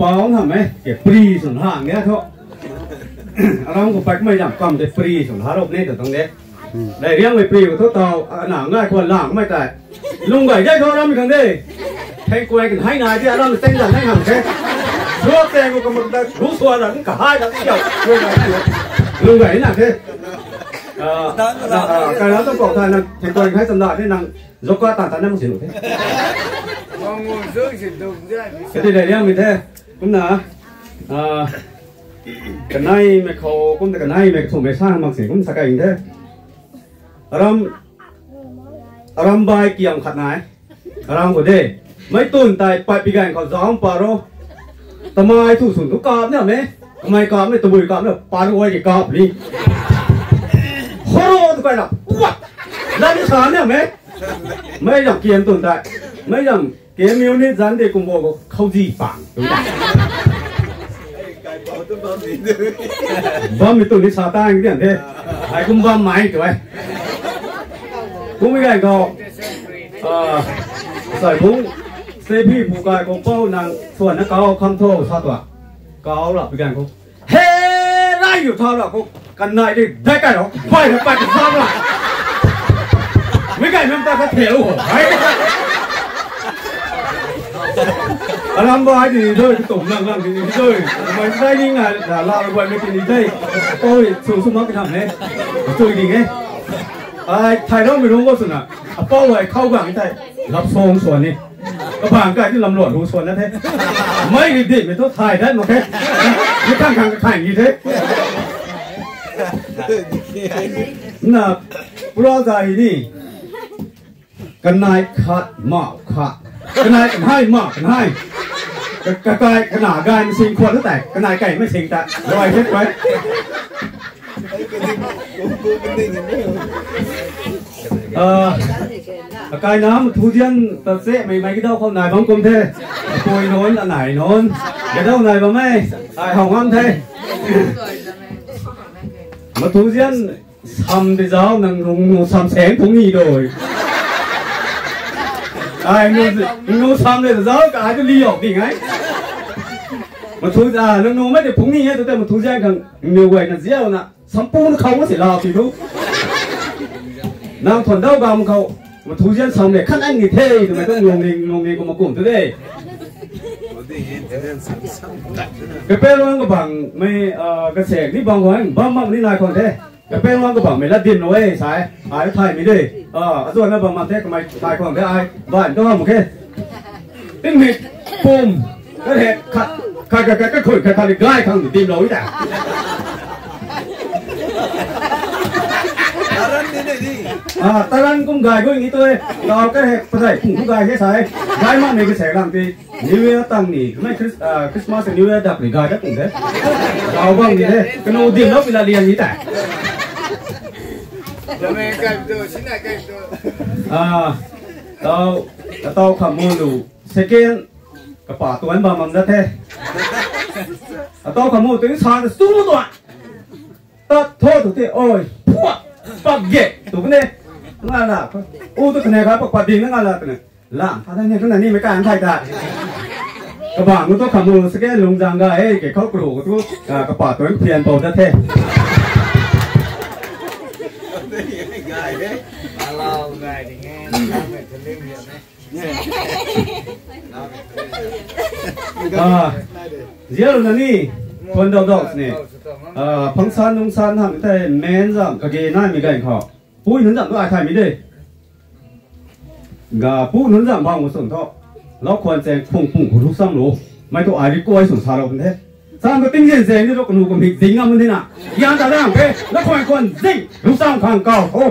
ป้องทำไหมเก็บปรีส่วนห่างเนี้ยเถอะเราก็ไปไม่จับกำจะปรีส่วนหารบนี่แต่ตรงนี้ได้เรียงไปปรีกับทุกตัวหนังง่ายคนหลังไม่แต่ลุงไก่ได้เขาเราไม่กันได้แทงกวยกันให้นายที่เราเต้นกันให้ห่างแค่รู้แทงก็มันรู้ส่วนนั้นก็ให้ทั้งเดียวลุงไก่หนักแค่การเราต้องบอกทานนั่งแทงกวยให้สำนักที่นั่งยกก็ต่างๆนั่นมันเสียหนูแค่cái này đấy mình thế cũng là cái này mày khâu cũng là cái này mày thùng mày sang bằng gì cũng sao cái thế aram bài kiềng khát này aram của đây mấy tuần tại bài bị gành còn gió không paro tao mai thủ sủng tao cọp nữa mấy mày cọp mấy tao bùi cọp nữa paro ai thì cọp đi hô tao quay lại làm cái sáng nữa mấy dòng kiềng tồn tại mấy dòng cái miêu nít rắn thì cùng bộ không gì phản đúng không? Vâng mình tụi đi xả tay cái điểm thế, ai cũng vâng máy tụi anh, cũng mấy cái có, sợi bún, xe phi phụ cài có bao nàng xuân nó cao không thô sao tụi, cao là cái cái không, hey lại nhiều thao là không, cần này đi đây cái đó, phải cái sao là, mấy cái chúng ta có thể luôn, làm bài thì thôi tổng năng thì chơi mà đây như là làm vậy mấy cái gì đây ôi xuống xuống nó cái thằng này chơi gì nghe thầy đó mình đúng không à bao ngườiเข้าbằng cái thầy lập songส่วนนี่ก็ผ่านcáiที่ลำหลวดรู้ส่วนนั่นthế mấy cái gì mình tốt thầy đấy mà thế cái thằng thành gì thế là pro dài đi cái này khát mạo khát cái này cái hai mà cái hai cái nả gaiมันสิงคนแล้วแต่cái nàyไก่ไม่สิงแต่ลอยเพชรไว้cáiน้ำthu thiên tập sẽ mấy cái đâu không này bóng công thế cùi nón là nải nón cái đâu này mà mấy ai hỏng ăn thế mà thu thiên xăm thì giáo năng xăm xén cũng nhì rồi ai nô xăm này là giáo cả hai cái ly học gì ấy mà thu ra nó mấy cái phúng nhì hết tôi mà thu ra càng nhiều người là dễ nè xăm pu nó không có thể làm gì đâu nào thuần đâu vào một khẩu mà thu ra xăm này khăn anh thì thế thì màyต้องงงเองก็มากุ่มตัวเด้cái pe luôn cái bằng mày cái sẹtนี่บางคนบ้ามั่งนี่นายคนเด้cái pe luôn cái bằng mày là tiền rồi sai ai thay mày đi rồi nó bằng mặt thế mày thayคนเด้ai vậy đó một cái tinh mịt bùm cái hệ cái khởi cái gai không để tìm lối đã taran cũng gài với nghĩ tôi đó cái phải cũng gài cái sai gài mà này cái sẽ làm thì New Year tăng nhỉ mấy Christmas New Year đặc để gài các cũng thế đó vâng gì thế cái nô tiền đó vì là liền gì tại tao khăm mua đủ second cái bà tuấn bà mầm ra thế tao khăm mua tới sáng xuống một đoạn tao thôi tụi thế ôi bạc ghét tụi cái này nó là tụi cái này cái bạc đình nó là cái này làm thay này cái nàyนี่ไม่กล้าthay taกระบะมันต้องขโมยสแกนลงจังก็เก็บเข้ากรูทุกกระบะตัวนั้นเพียนโปรดเท่เยอะเลยนี่คนดอกนี่พังซันนงซันทำแต่แมนจังกะเกน่ามีกันเขาปุ้ยหนุนจังก็อาจถ่ายไม่ได้กะปุ้ยหนุนจังบางคนส่งท่อแล้วควรจะพุ่งทุกซ้ำรู้ไม่ต้องอาริโก้ให้ส่งสารเราเป็นเท่สร้างก็ติ้งเสียงที่เราคนหูกันผิดสิงอ่ะมันที่น่ะยานตาด่างเพ่แล้วควรสิงลูกซ้ำข้างเก่าโอ้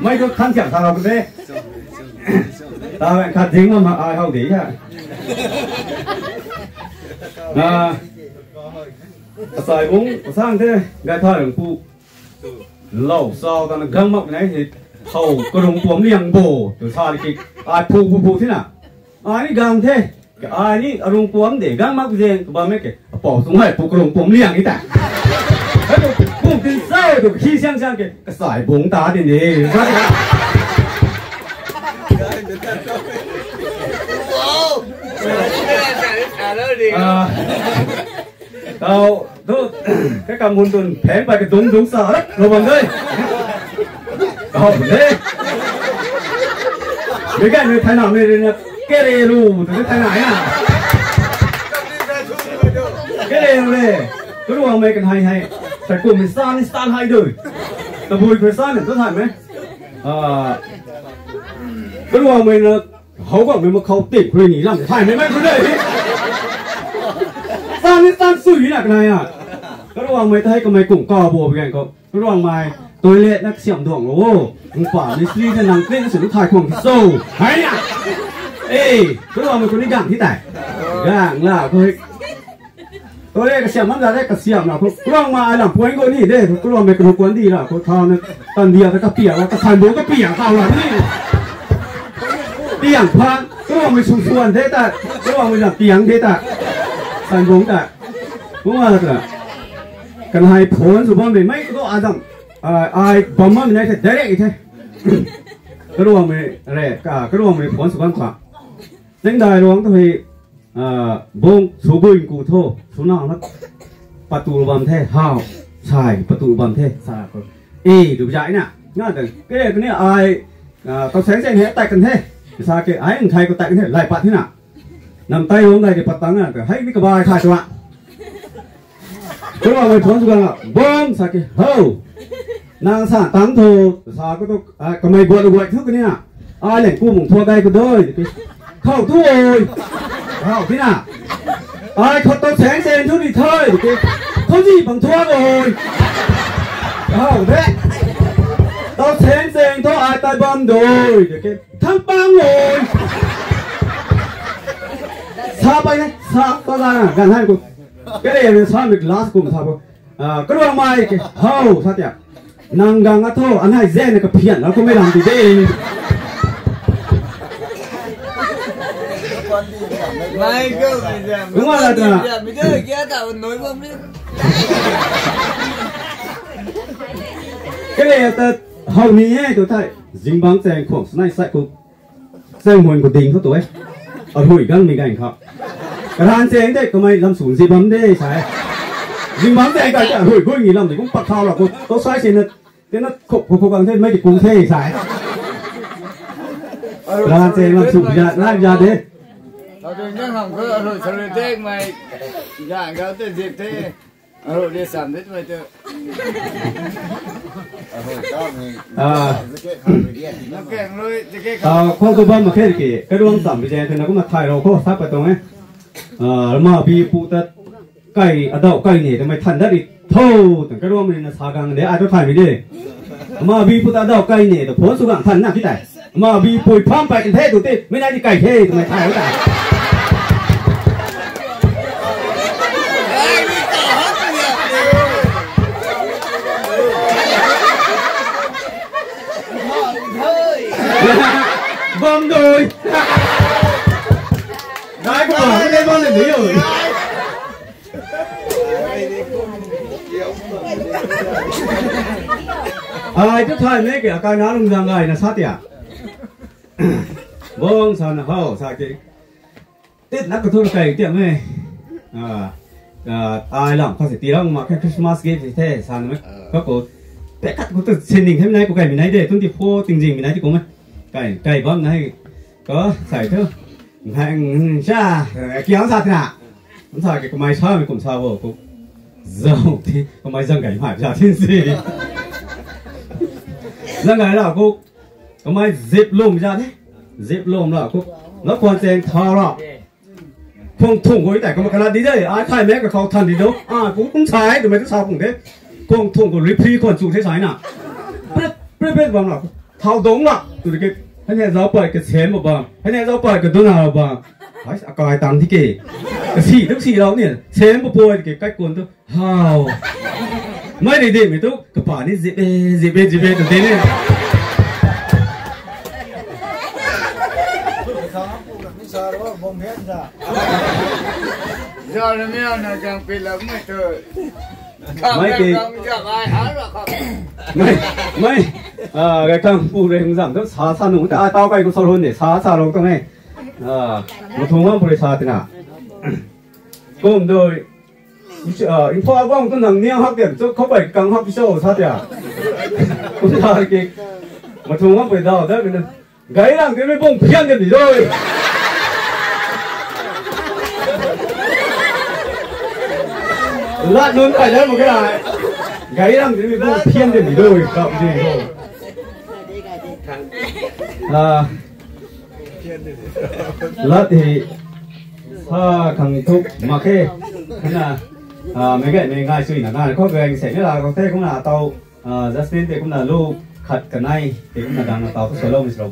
ไม่ต้องทันเสียงสารเราเป็นเท่ตาแหวนขัดสิงมาอายเขาดีใช่ใส่บุ้งสร้างเท่ไก่ทอดหลวงปู่เหล่าซอตอนนั้นกลางมักไหนที่เท่ากระดงปวมเลี้ยงโบตัวชาลิกิอายผูที่น่ะนี่กลางเท่นี่อารมณ์ปวมเด็กกลางมักเจนก็บ้าไม่เก๋ปอกสงให้ผูกระดงปวมเลี้ยงนี่แต่แล้วตัวปุ่มเป็นเศร้าตัวขี้เสียงเก๋ก็ใส่บุ้งตาดีๆ tao cái cầm hôn tuần phém bài cái đúng sợ đấy rồi bằng đây học đấy mấy cái người thay nào này cái này luôn từ cái thay này à cái này cái đồ mấy cái hay phải cùng mình san hay đời tao vui cái san này rất hay mấy cái đồ mình hấu của mình một khẩu tỉnh quyền nghỉ làm phải mấy cái đấy san suy là cái này à cái đồ mày thấy có mày cũng cò bùa vậy không cái đồ mày tôi lệ nó xiểm đuổi lố không quả đi suy cho nàng tên sử dụng thải cuồng sâu hay à ê cái đồ mày có đi gặng thế này gặng là tôi đây cái xiểm lắm ra đây cái xiểm nào cái đồ mà làm quấn cái gì đây cái đồ mày cái quấn gì là cái thao nó tần địa cái bỉa cái thành bố cái bỉa thao là gì tiếng phan cái đồ mày xuân thế ta cái đồ mày làm tiếng thế ta thành bố ta đúng không ạ cái này phun số bọn mình mấy cái đồ rằng ai bấm mình này thì đấy thế cái đồ mình này cả cái đồ mình phun số bọn khoảng đánh đài luôn thì bông số bình cụ thô số nào nó bắt tụ bằng thế hào xài bắt tụ bằng thế xài được giải nè nhá cái này ai tao sáng xem hết tay cần thế sao cái ai thầy có tay cần thế lại bắt thế nào nằm tay hôm nay thì bắt tăng là thấy cái bài khai cho bạn cái mà mình phun xuống là bom sao cái hầu nàng sản tăng thô sao cái tôi có mày buồn được thức cái này à ai lại cua mùng thua cây cái đôi khẩu thu rồi khẩu thế nào ai không tao sáng xem chút đi thôi có gì bằng thua rồi khẩu thế tao sáng xem thôi ai tay bom rồi cái thắng băng rồi sao bay đấy sao tao ra gần hai cùng cái này là sao mình last cùng sao cái đồ mai cái hầu sao tiệt nàng gang á thôi anh hay dễ này cái phiền nó không biết làm gì đây đúng rồi là cái này là hầu ní ấy tôi thấy dính băng sen khoảng này sai cũng sen nguồn của đình thôi tôi ở hồi găng mình ảnh họ cái hàng sen đấy có mày làm sủn gì bấm đấy sai dính băng sen cái hồi cuối nghỉ làm thì cũng bật thao là tôi sai sen nó thế nó khổ càng thêm mấy cái cùng thế sai cái hàng sen làm sủn ra đấy tôi nhớ không có rồi sau này thế mày dạng cái tên gì thế rồi đi sắm đấy mày chưa không có bao mà cái đồ sắm bây giờ thì nó cũng là thay rồi có sắp vào trong ấy mà bị phụ tật cây ở đâu cây này thì mày thành đất đi thâu cái đồ mình là xả gang để ai cho thay mình đi mà bị phụ tật đâu cây này thì phun xuống gang thành nào cái này mà bị bụi phăng phải thế tụi tê mấy nay đi cày thế thì mày thay cái này vâng rồi đấy cũng bảo cái con này rồi ai trước thời mấy cái cái nó lùng rằng này là sát à vâng sao là hậu sao cái tết nó có thôi cái tiệm này ai làm có thể tí đâu mà cái Christmas gift thì thế sao nữa có cô bé cắt có từ trên đỉnh thế này của cái mình này để tôi thì phô tình gì mình này thì cũng cái bấm này có phải chứ hàng cha kéo ra thế nào cũng sao cái máy sao mình cũng sao vô cũng dầu thì có máy dâng cảnh phải ra thiên gì dâng cái là cô có máy dẹp lùm ra thế dẹp lùm là cô nó còn tiền thao đó không thủng của cái có một cái là đi đây ai khai mấy cái khâu thần đi đâu cũng trái rồi mấy cái sao cũng thế không thủng của repeat còn chủ thế trái nào biết bằng nào thao đúng là từ cái anh em giáo bài cái chén một bằng anh em giáo bài cái đôi nào bằng hỏi cài tăng thì kì cái gì tức gì đâu nhỉ chén một bôi cái cách cuốn tôi hào mấy này để mình tôi cái bản đi dịp bên từ thế này giờ là mèo này chẳng bị lắm mày trời mấy cái mấy cái thằng phụ này cũng giảm rất xa xa nung tao cái cũng sâu hơn để xa xa luôn tao này một thùng không phải xa thế nào cùng rồi in phá vong tôi nằng niang hấp điểm cho không phải căng hấp sâu sao thế à cũng là cái mà thùng hấp phải đào đấy mình gãy làm cái mấy bông phiên điểm gì rồi lát luôn phải đấy một cái này gãy làm cái mấy bông phiên điểm gì rồi cộng gì rồi lát thì khẳng thúc mà khi thế là mấy cái mình ngay suy là ngay có người anh sẽ là có thể cũng là tàu Justin thì cũng là lưu khật cái này thì cũng là đang là tàu số lâu mình rồi